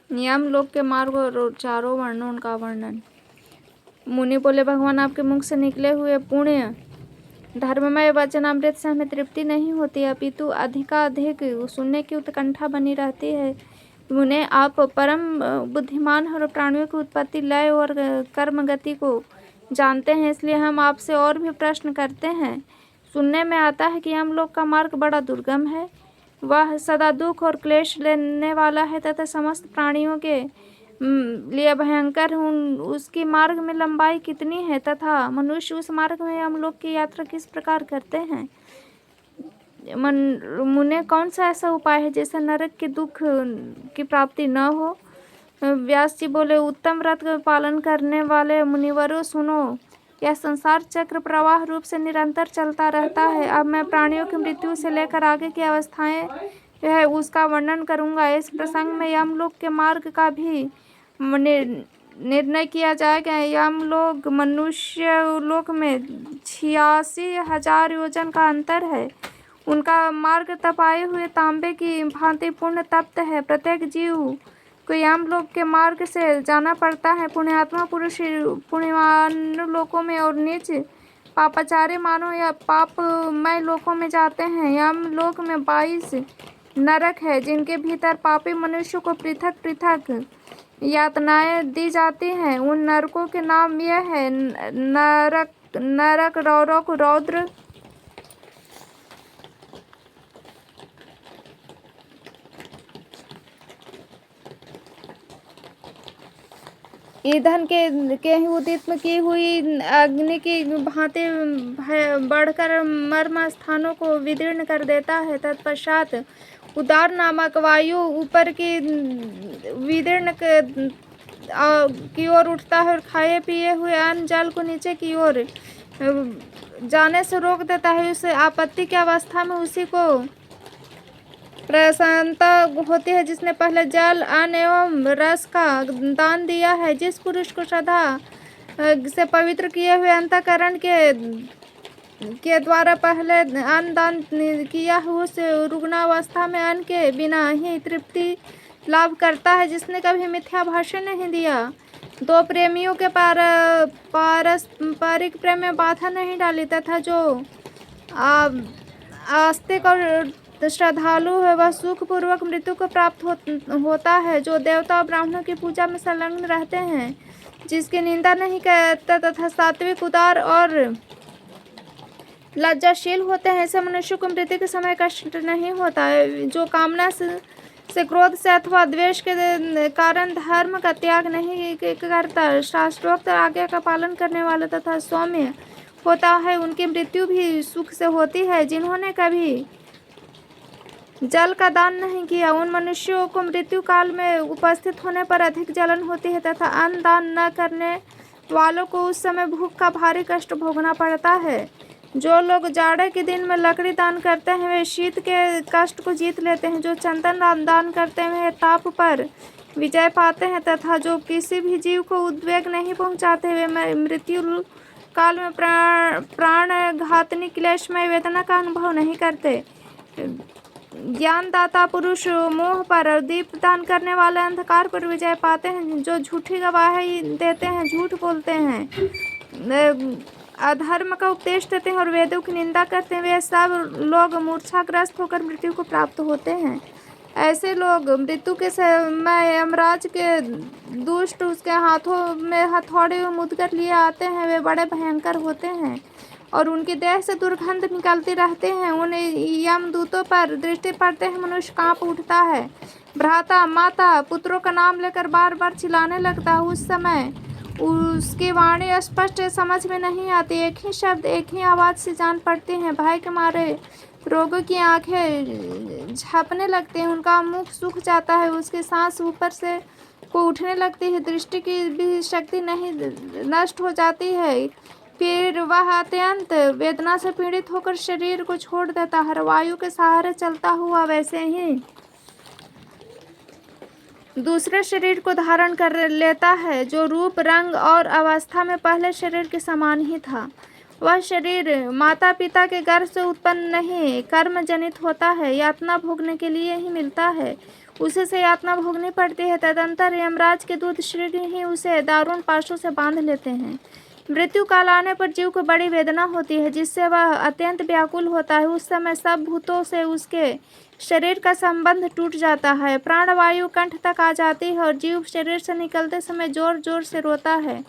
यम लोक के मार्ग और चारों वर्णों का वर्णन। मुनि बोले, भगवान आपके मुख से निकले हुए पुण्य धर्ममय वचनामृत से हमें तृप्ति नहीं होती, अपितु अधिकाधिक सुनने की उत्कंठा बनी रहती है। मुने, आप परम बुद्धिमान और प्राणियों की उत्पत्ति, लय और कर्म गति को जानते हैं, इसलिए हम आपसे और भी प्रश्न करते हैं। सुनने में आता है कि हम लोग का मार्ग बड़ा दुर्गम है, वह सदा दुख और क्लेश लेने वाला है तथा समस्त प्राणियों के लिए भयंकर। उसकी मार्ग में लंबाई कितनी है तथा मनुष्य उस मार्ग में हम लोग की यात्रा किस प्रकार करते हैं। मुने, कौन सा ऐसा उपाय है जिससे नरक के दुख की प्राप्ति न हो। व्यास जी बोले, उत्तम व्रत का पालन करने वाले मुनिवरों, सुनो, यह संसार चक्र प्रवाह रूप से निरंतर चलता रहता है। अब मैं प्राणियों की मृत्यु से लेकर आगे की अवस्थाएं है उसका वर्णन करूंगा। इस प्रसंग में यमलोक के मार्ग का भी निर्णय किया जाएगा। यमलोक मनुष्य लोक में 86,000 योजन का अंतर है। उनका मार्ग तपाए हुए तांबे की भांति पूर्ण तप्त है। प्रत्येक जीव को यमलोक के मार्ग से जाना पड़ता है। पुण्यात्मा पुरुष पुण्यवान लोकों में और नीच पापाचार्य मानव या पापमय लोकों में जाते हैं। यमलोक में 22 नरक है जिनके भीतर पापी मनुष्य को पृथक पृथक यातनाएं दी जाती हैं। उन नरकों के नाम यह है: नरक रौरक रौद्र, ईंधन के ही उदित की हुई अग्नि की भांति बढ़कर मर्म स्थानों को विदीर्ण कर देता है। तत्पश्चात उदार नामक वायु ऊपर की विदीर्ण की ओर उठता है और खाए पिए हुए अन्न जल को नीचे की ओर जाने से रोक देता है। उस आपत्ति की अवस्था में उसी को प्रसन्नता होती है जिसने पहले जल, अन्न एवं रस का दान दिया है। जिस पुरुष को श्रद्धा से पवित्र किए हुए अंतःकरण के द्वारा पहले अन्न दान किया है, उस रुग्णावस्था में अन्न के बिना ही तृप्ति लाभ करता है। जिसने कभी मिथ्या भाषण नहीं दिया, दो प्रेमियों के पारस्परिक प्रेम में बाधा नहीं डाली तथा जो आस्तिक और श्रद्धालु है, वह सुखपूर्वक मृत्यु को प्राप्त होता है। जो देवता और ब्राह्मणों की पूजा में संलग्न रहते हैं, जिसकी निंदा नहीं करते तथा सात्विक, उदार और लज्जाशील होते हैं, ऐसे मनुष्य को मृत्यु के समय कष्ट नहीं होता है। जो कामना से क्रोध से अथवा द्वेष के कारण धर्म का त्याग नहीं करता, शास्त्रोक्त आज्ञा का पालन करने वाला तथा सौम्य होता है, उनकी मृत्यु भी सुख से होती है। जिन्होंने कभी जल का दान नहीं किया, उन मनुष्यों को मृत्यु काल में उपस्थित होने पर अधिक जलन होती है तथा अन्न दान न करने वालों को उस समय भूख का भारी कष्ट भोगना पड़ता है। जो लोग जाड़े के दिन में लकड़ी दान करते हैं, वे शीत के कष्ट को जीत लेते हैं। जो चंदन दान करते हैं, वे ताप पर विजय पाते हैं तथा जो किसी भी जीव को उद्वेग नहीं पहुंचाते, वे मृत्यु काल में प्राण घातनी क्लेशमय वेदना का अनुभव नहीं करते। ज्ञानदाता पुरुष मोह पर, दीप दान करने वाले अंधकार पर विजय पाते हैं। जो झूठी गवाही देते हैं, झूठ बोलते हैं, अधर्म का उपदेश देते हैं और वेदों की निंदा करते हैं, वे सब लोग मूर्छाग्रस्त होकर मृत्यु को प्राप्त होते हैं। ऐसे लोग मृत्यु के समय यमराज के दुष्ट उसके हाथों में हथौड़े मुदगर लिए आते हैं। वे बड़े भयंकर होते हैं और उनकी देह से दुर्गंध निकलती रहते हैं। उन यमदूतों पर दृष्टि पड़ते हैं, मनुष्य कांप उठता है। भ्राता, माता, पुत्रों का नाम लेकर बार बार चिल्लाने लगता है। उस समय उसकी वाणी स्पष्ट समझ में नहीं आती, एक ही शब्द, एक ही आवाज़ से जान पड़ती है। भय के मारे रोगी की आंखें झपने लगती हैं, उनका मुख सूख जाता है, उसकी सांस ऊपर से को उठने लगती है, दृष्टि की भी शक्ति नहीं नष्ट हो जाती है। फिर वह अत्यंत वेदना से पीड़ित होकर शरीर को छोड़ देता है। वायु के सहारे चलता हुआ वैसे ही दूसरे शरीर को धारण कर लेता है, जो रूप, रंग और अवस्था में पहले शरीर के समान ही था। वह शरीर माता पिता के गर्भ से उत्पन्न नहीं, कर्म जनित होता है, यातना भोगने के लिए ही मिलता है। उसे से यातना भोगनी पड़ती है। तदंतर यमराज के दूत शीघ्र ही उसे दारुण पाशों से बांध लेते हैं। मृत्यु काल आने पर जीव को बड़ी वेदना होती है, जिससे वह अत्यंत व्याकुल होता है। उस समय सब भूतों से उसके शरीर का संबंध टूट जाता है, प्राणवायु कंठ तक आ जाती है और जीव शरीर से निकलते समय जोर जोर से रोता है।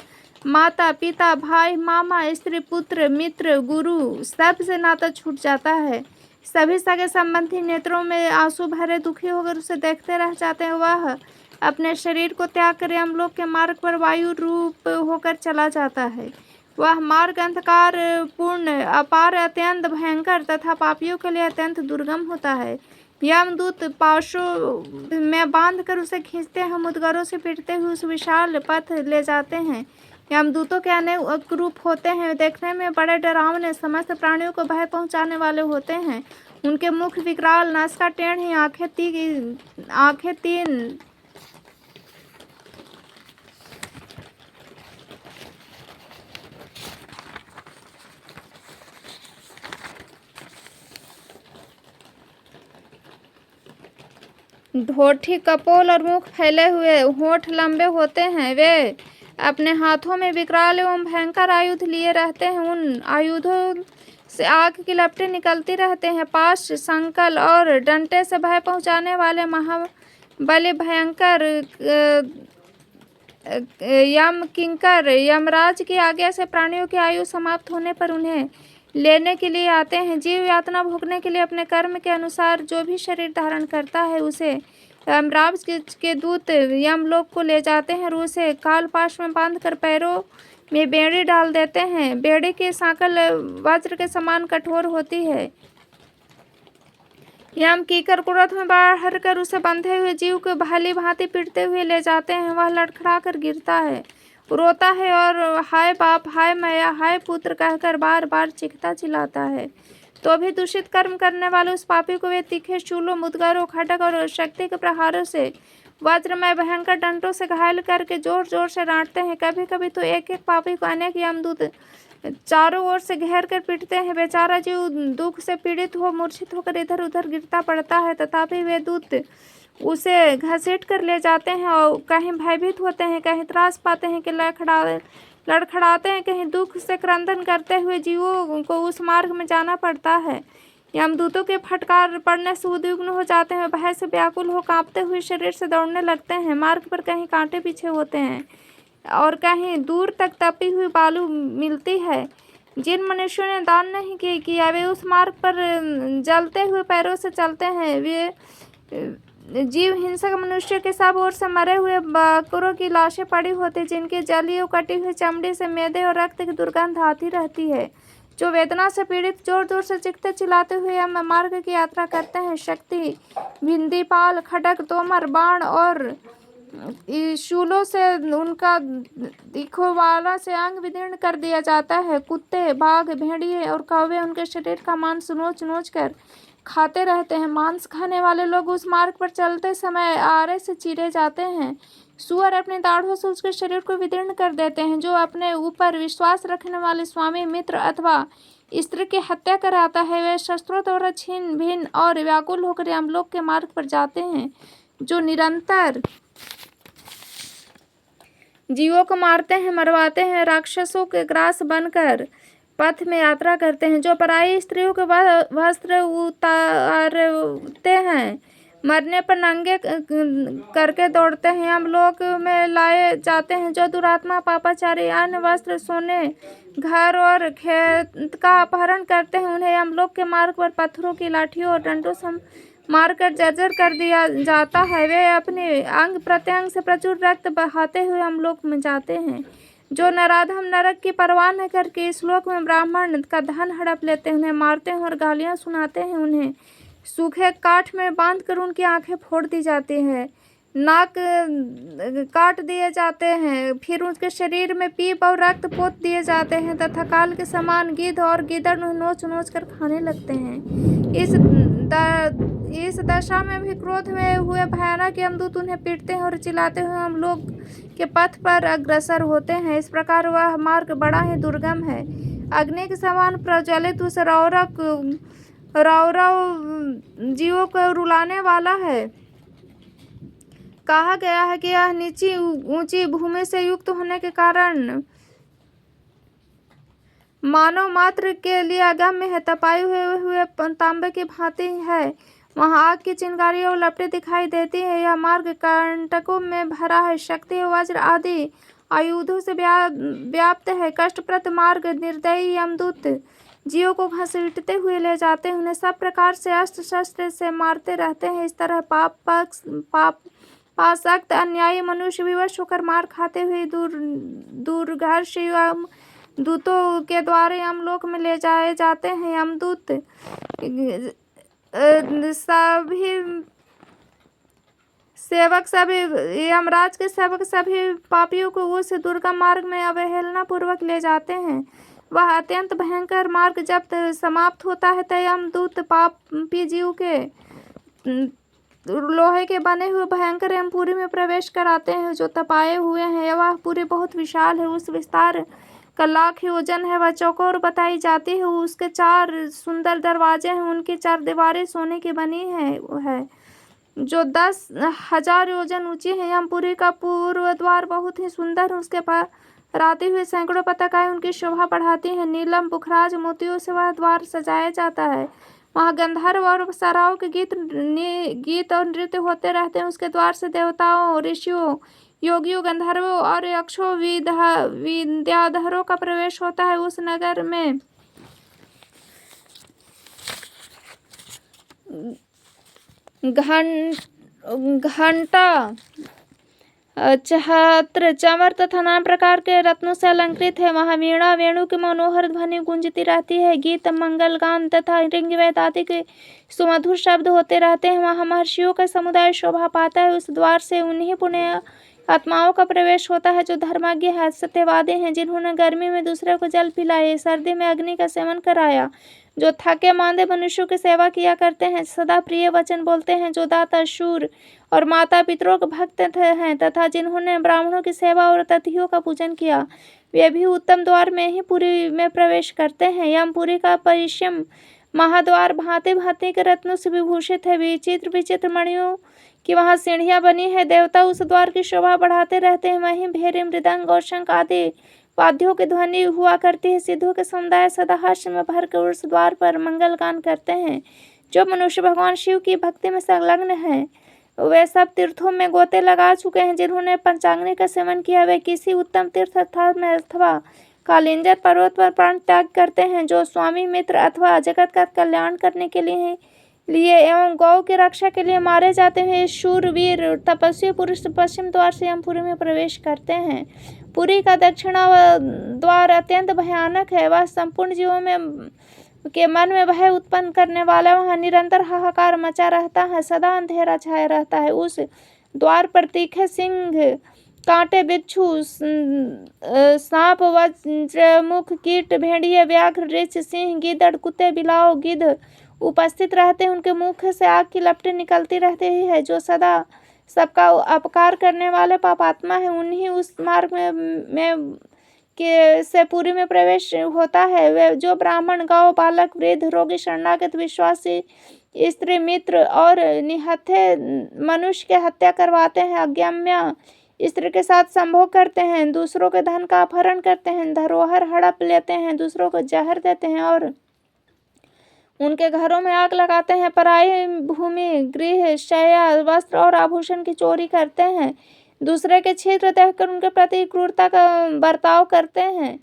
माता पिता भाई मामा स्त्री पुत्र मित्र गुरु सब से नाता छूट जाता है। सभी सगे संबंधी नेत्रों में आंसू भरे दुखी होकर उसे देखते रह जाते हैं। वह अपने शरीर को त्याग कर यमलोक के मार्ग पर वायु रूप होकर चला जाता है। वह मार्ग अंधकार पूर्ण अपार अत्यंत भयंकर तथा पापियों के लिए अत्यंत दुर्गम होता है। यमदूत पाशों में बांधकर उसे खींचते हैं, मुद्गरों से पीटते हुए उस विशाल पथ ले जाते हैं। यमदूतों के अनेक रूप होते हैं, देखने में बड़े डरावने, समस्त प्राणियों को भय पहुंचाने वाले होते हैं। उनके मुख विकराल, नासिका टेढ़ी, आंखें तीन ढोठी कपोल और मुख फैले हुए, होठ लंबे होते हैं। वे अपने हाथों में विकराल एवं भयंकर आयुध लिए रहते हैं। उन आयुधों से आग की लपटें निकलती रहते हैं। पाश, संकल और डंटे से भय पहुंचाने वाले महाबली भयंकर यम किंकर यमराज की आज्ञा से प्राणियों की आयु समाप्त होने पर उन्हें लेने के लिए आते हैं। जीव यातना भोगने के लिए अपने कर्म के अनुसार जो भी शरीर धारण करता है, उसे यमराज के दूत यमलोक को ले जाते हैं और उसे कालपाश में बांधकर पैरों में बेड़ी डाल देते हैं। बेड़ी की सांकल वज्र के समान कठोर होती है। यम कीकर क्रोध में बाहर कर उसे बंधे हुए जीव को भली भांति पीटते हुए ले जाते हैं। वह लड़खड़ा कर गिरता है, रोता है और हाय बाप, हाय मैया, हाय पुत्र कहकर बार बार चीखता चिल्लाता है। तो भी दूषित कर्म करने वाले उस पापी को वे तीखे शूलों, मुद्गरों, खड्ग और शक्ति के प्रहारों से, वज्रमय भयंकर डंटों से घायल करके जोर जोर से डांटते हैं। कभी कभी तो एक एक पापी को अनेक यमदूत चारों ओर से घेर कर पीटते हैं। बेचारा जीव दुख से पीड़ित हो मूर्छित होकर इधर उधर गिरता पड़ता है, तथापि वे दूत उसे घसीट कर ले जाते हैं और कहीं भयभीत होते हैं, कहीं त्रास पाते हैं कि लड़खड़ाते हैं, कहीं दुख से क्रंदन करते हुए जीवों को उस मार्ग में जाना पड़ता है। यमदूतों के फटकार पड़ने से उद्विग्न हो जाते हैं, भय से व्याकुल हो कांपते हुए शरीर से दौड़ने लगते हैं। मार्ग पर कहीं कांटे पीछे होते हैं और कहीं दूर तक तपी हुई बालू मिलती है। जिन मनुष्यों ने दान नहीं किया वे उस मार्ग पर जलते हुए पैरों से चलते हैं। वे जीव हिंसक मनुष्य के सब ओर से मरे हुए बकरों की लाशें पड़ी होती, जिनकी जली और कटी हुई चमड़ी से मैदे और रक्त की दुर्गंध आती रहती है। जो वेदना से पीड़ित जोर जोर से चीखते चिल्लाते हुए यम मार्ग की यात्रा करते हैं। शक्ति, भिंदीपाल, खड्ग, तोमर, बाण और शूलों से उनका दिखोवाला से अंग विदीर्ण कर दिया जाता है। कुत्ते, बाघ, भेड़िए और कौवे उनके शरीर का मांस नोच नोच कर खाते रहते हैं। मांस खाने वाले लोग उस मार्ग पर चलते समय आरे से चीरे जाते हैं। सुअर अपने दाढ़ों से उसके शरीर को विदीर्ण कर देते हैं। जो अपने ऊपर विश्वास रखने वाले स्वामी, मित्र अथवा स्त्री की हत्या कराता है, वे शस्त्रों द्वारा छीन भिन्न और व्याकुल होकर यमलोक के मार्ग पर जाते हैं। जो निरंतर जीवों को मारते हैं, मरवाते हैं, राक्षसों के ग्रास बनकर पथ में यात्रा करते हैं। जो पराई स्त्रियों के वस्त्र उतारते हैं, मरने पर नंगे करके दौड़ते हैं, हम लोग में लाए जाते हैं। जो दुरात्मा पापाचारी अन्य वस्त्र, सोने, घर और खेत का अपहरण करते हैं, उन्हें हम लोग के मार्ग पर पत्थरों की लाठियों और डंडों से मारकर जर्जर कर दिया जाता है। वे अपने अंग प्रत्यंग से प्रचुर रक्त बहाते हुए हम लोग में जाते हैं। जो नराधम नरक की परवाह न करके इस लोक में ब्राह्मण का धन हड़प लेते हैं, उन्हें मारते हैं और गालियां सुनाते हैं। उन्हें सूखे काठ में बांधकर उनकी आंखें फोड़ दी जाती हैं, नाक काट दिए जाते हैं, फिर उसके शरीर में पीप और रक्त पोत दिए जाते हैं तथा काल के समान गिद्ध और गीदड़ नोच नोच कर खाने लगते हैं। इस दशा में भी क्रोध में हुए भयानक यमदूत उन्हें पीटते हैं और चिल्लाते हुए हम लोग के पथ पर अग्रसर होते हैं। इस प्रकार वह मार्ग बड़ा ही दुर्गम है, अग्नि के समान प्रज्वलित उस रौरव जीवों को रुलाने वाला है। कहा गया है कि यह नीची ऊंची भूमि से युक्त होने के कारण मानव मात्र के लिए अगम्य है। तपाए हुए तांबे की भांति है। वहाँ आग की चिंगारी और लपटें दिखाई देती है। यह मार्ग कंटकों में भरा है। शक्ति वज्र आदि आयुधों से व्याप्त है। कष्टप्रद मार्ग निर्दयी यमदूत जीवों को घसीटते हुए ले जाते हैं। उन्हें सब प्रकार से अस्त्र शस्त्र से मारते रहते हैं। इस तरह पापासक्त अन्यायी मनुष्य विवश होकर मार खाते हुए दूरघर्ष दूतों के द्वारा यमलोक में ले जाए जाते हैं। यमदूत यमराज के सेवक सभी पापियों को उस दुर्गम मार्ग में अवहेलना पूर्वक ले जाते हैं। वह अत्यंत भयंकर मार्ग जब समाप्त होता है तो यमदूत पापी जीव के लोहे के बने हुए भयंकर यमपुरी में प्रवेश कराते हैं जो तपाए हुए हैं। वह पुरी बहुत विशाल है। उस विस्तार का 1,00,000 योजन है। वह चौकोर बताई जाती है। उसके 4 सुंदर दरवाजे हैं। उनकी 4 दीवारें सोने की बनी है जो 10,000 योजन ऊंची है। यमपुरी का पूर्व द्वार बहुत ही सुंदर है। उसके राती हुए सैकड़ों पताकाएं उनकी शोभा बढ़ाती हैं। नीलम पुखराज मोतियों से वह द्वार सजाया जाता है। वहाँ गंधर्व और अप्सराओं के गीत और नृत्य होते रहते हैं। उसके द्वार से देवताओं, ऋषियों, योगियों, गंधर्वों और यक्षों, विद्याधरों का प्रवेश होता है। उस नगर में घंटा, छत्र, चमर तथा नाना प्रकार के रत्नों से अलंकृत है। वहाँ वीणा, वेणु की मनोहर ध्वनि गूंजती रहती है। गीत, मंगल गान तथा ऋग्वेद आदि के सुमधुर शब्द होते रहते हैं। वहाँ महर्षियों का समुदाय शोभा पाता है। उस द्वार से उन्हीं पुण्य आत्माओं का प्रवेश होता है जो धर्मज्ञ है, सत्यवादी हैं, जिन्होंने गर्मी में दूसरे को जल पिलाए, सर्दी में अग्नि का सेवन कराया, जो थके मांदे मनुष्यों की सेवा किया करते हैं, सदा प्रिय वचन बोलते हैं, जो दाता, शूर और माता पितरों के भक्त हैं तथा जिन्होंने ब्राह्मणों की सेवा और अतिथियों का पूजन किया, वे भी उत्तम द्वार में ही पुरी में प्रवेश करते हैं। यमपुरी का परिश्रम महाद्वार भांति भांति के रत्नों से विभूषित है। विचित्र विचित्र मणियों की वहाँ सीढ़ियाँ बनी है। देवता उस द्वार की शोभा बढ़ाते रहते हैं। वहीं भेरी, मृदंग और शंख आदि वाद्यों की ध्वनि हुआ करती है। सिद्धों के समुदाय सदा हर्ष में भरकर उस द्वार पर मंगल गान करते हैं। जो मनुष्य भगवान शिव की भक्ति में संलग्न है वे सब तीर्थों में गोते लगा चुके हैं। जिन्होंने पंचाग्नि का सेवन किया वे किसी उत्तम तीर्थ स्थान में अथवा कालिंजर पर्वत पर प्राण त्याग करते हैं। जो स्वामी मित्र अथवा जगत का कल्याण करने के लिए एवं गौ की रक्षा के लिए मारे जाते हैं, शूरवीर तपस्वी पुरुष पश्चिम द्वार से यमपुरी में प्रवेश करते हैं। पुरी का दक्षिणा द्वार अत्यंत भयानक है। वह संपूर्ण जीवों के मन में भय उत्पन्न करने वाला, वहाँ निरंतर हाहाकार मचा रहता है, सदा अंधेरा छाया रहता है। उस द्वार पर तीखे सिंह, कांटे, बिच्छू, सांप, वज्रमुख, कीट, भेड़िए, व्याघ्र, रीछ, सिंह, गीदड़, कुत्ते, बिलाव, गिद्ध उपस्थित रहते हैं। उनके मुख से आग की लपटें निकलती रहती है। जो सदा सबका अपकार करने वाले पापात्मा है उन्हीं उस मार्ग में से पुरी में प्रवेश होता है। वे जो ब्राह्मण, गौ, बालक, वृद्ध, रोगी, शरणागत, विश्वासी, स्त्री, मित्र और निहत्थे मनुष्य के हत्या करवाते हैं, अज्ञाम्या स्त्री के साथ संभोग करते हैं, दूसरों के धन का अपहरण करते हैं, धरोहर हड़प लेते हैं, दूसरों को जहर देते हैं और उनके घरों में आग लगाते हैं, पराई भूमि, गृह, शैया, वस्त्र और आभूषण की चोरी करते हैं, दूसरे के क्षेत्र देखकर उनके प्रति क्रूरता का बर्ताव करते हैं,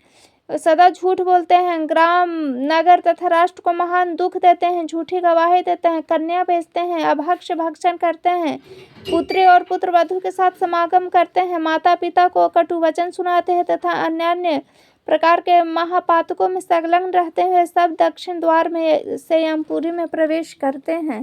सदा झूठ बोलते हैं, ग्राम, नगर तथा राष्ट्र को महान दुख देते हैं, झूठी गवाही देते हैं, कन्या बेचते हैं, अभक्ष्य भक्षण करते हैं, पुत्री और पुत्र वधू के साथ समागम करते हैं, माता पिता को कटु वचन सुनाते हैं तथा अन्य प्रकार के महापातकों में संलग्न रहते हुए सब दक्षिण द्वार में से यमपुरी में प्रवेश करते हैं।